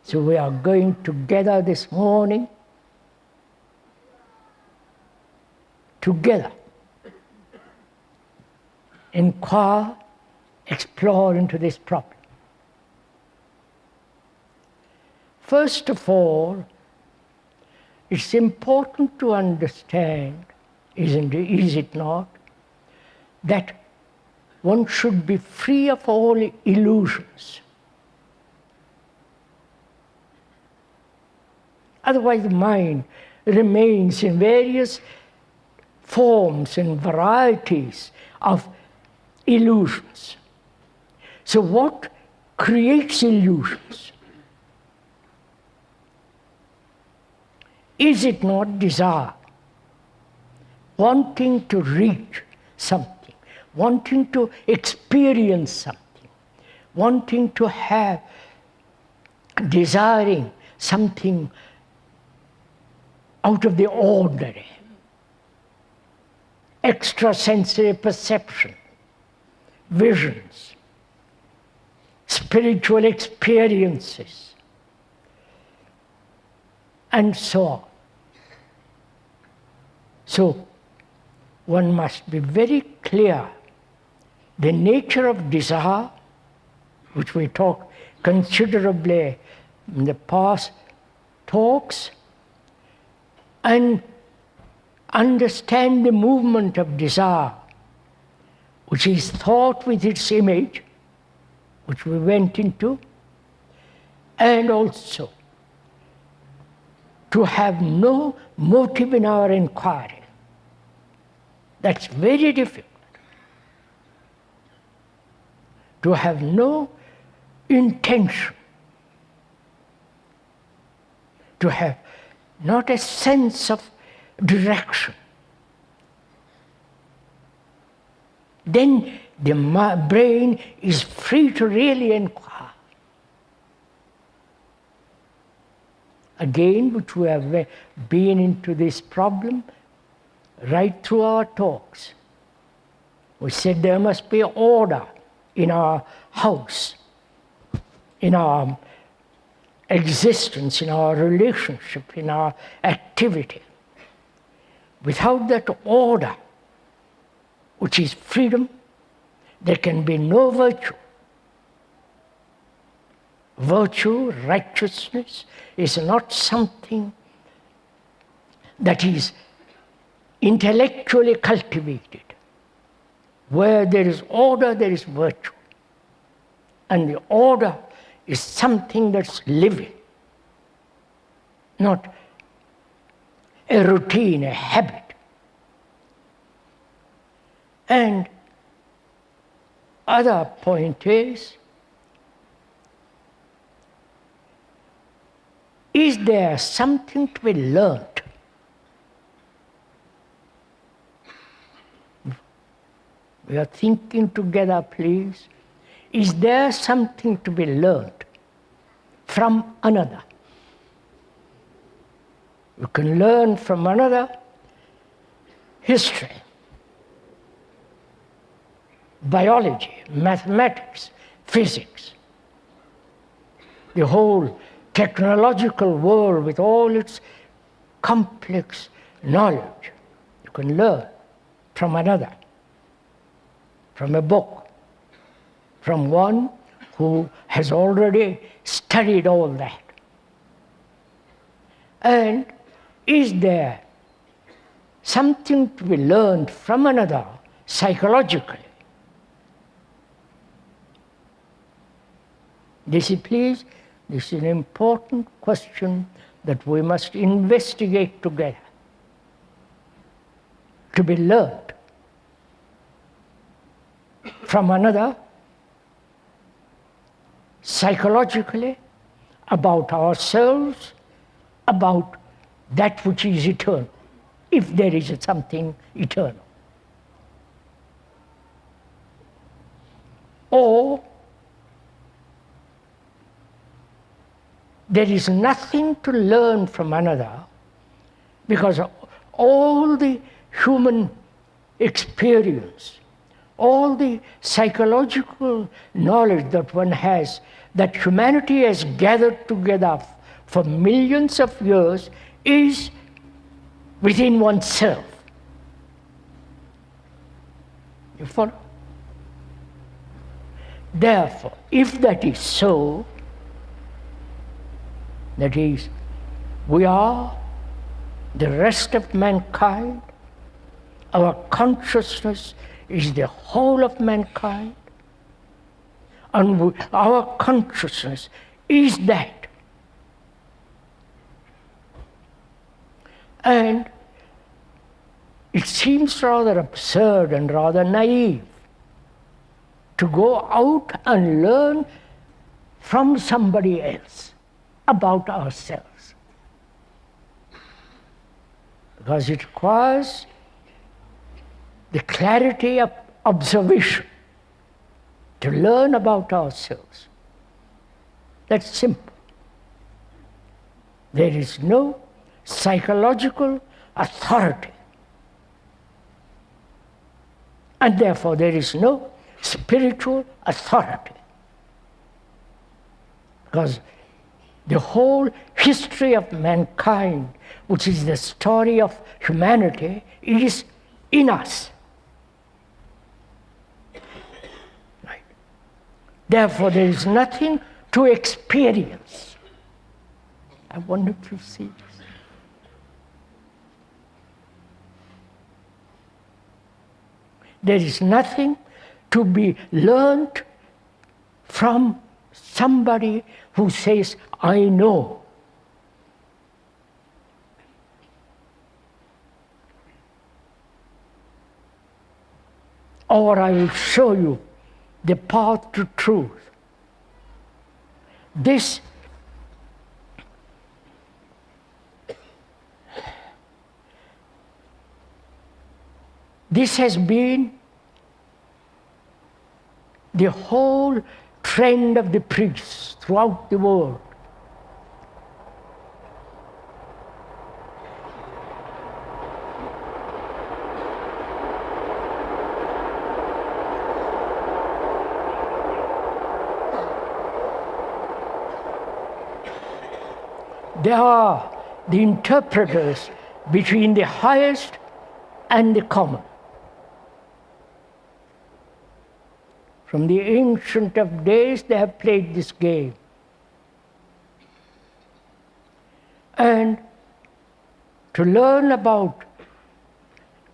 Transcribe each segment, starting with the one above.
So we are going together this morning, together, inquire, explore into this problem. First of all, it's important to understand, is it not, that one should be free of all illusions. Otherwise the mind remains in various forms and varieties of illusions. So what creates illusions? Is it not desire? Wanting to reach something, wanting to experience something, wanting to have, desiring something out of the ordinary, extrasensory perception, visions, spiritual experiences, and so on. So one must be very clear the nature of desire, which we talked considerably in the past talks, and understand the movement of desire, which is thought with its image, which we went into, and also to have no motive in our inquiry. That's very difficult. To have no intention, to have not a sense of direction. Then the brain is free to really inquire. Again, which we have been into this problem right through our talks. We said there must be order in our house, in our existence, in our relationship, in our activity. Without that order, which is freedom, there can be no virtue. Virtue, righteousness, is not something that is intellectually cultivated. Where there is order, there is virtue. And the order is something that's living, not a routine, a habit. And other point is there something to be learned? We are thinking together, please. Is there something to be learned from another? You can learn from another history, biology, mathematics, physics, the whole technological world with all its complex knowledge. You can learn from another, from a book, from one who has already studied all that. And is there something to be learned from another psychologically? This is an important question that we must investigate together, to be learned from another psychologically about ourselves, about that which is eternal, if there is something eternal. Or there is nothing to learn from another, because all the human experience, all the psychological knowledge that one has, that humanity has gathered together for millions of years, is within oneself. You follow? Therefore, if that is so, that is, we are the rest of mankind, our consciousness is the whole of mankind, and our consciousness is that. And it seems rather absurd and rather naive to go out and learn from somebody else about ourselves, because it requires the clarity of observation to learn about ourselves. That's simple. There is no psychological authority, and therefore there is no spiritual authority, because the whole history of mankind, which is the story of humanity, is in us. Right? Therefore, there is nothing to experience. I wonder if you see this. There is nothing to be learned from somebody who says, I know. Or I will show you the path to truth. This has been the whole trend of the priests throughout the world. They are the interpreters between the highest and the common. From the ancient of days, they have played this game. And to learn about,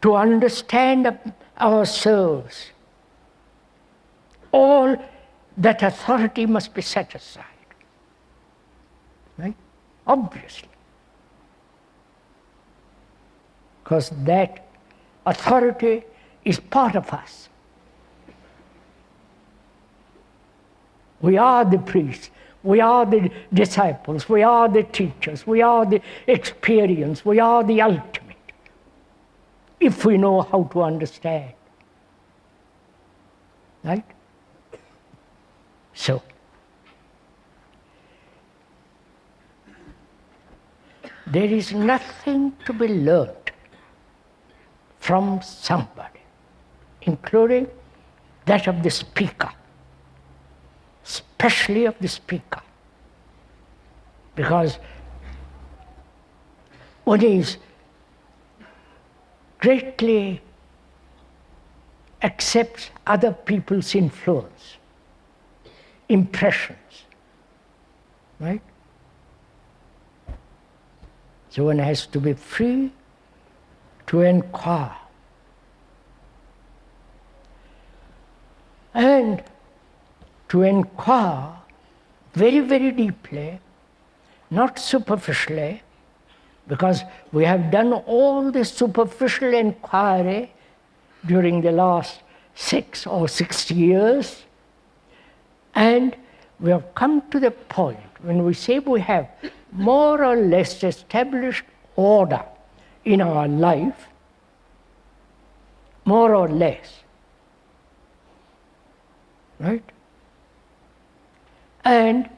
to understand ourselves, all that authority must be set aside. Right? Obviously. Because that authority is part of us. We are the priests, we are the disciples, we are the teachers, we are the experience, we are the ultimate, if we know how to understand. Right? So, there is nothing to be learned from somebody, including that of the speaker. Especially of the speaker, because one is greatly accepts other people's influence, impressions, right? So one has to be free to inquire. And to inquire very, very deeply, not superficially, because we have done all the superficial inquiry during the last 6 or 60 years, and we have come to the point when we say we have more or less established order in our life, more or less, right? And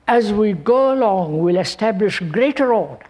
as we go along, we'll establish greater order.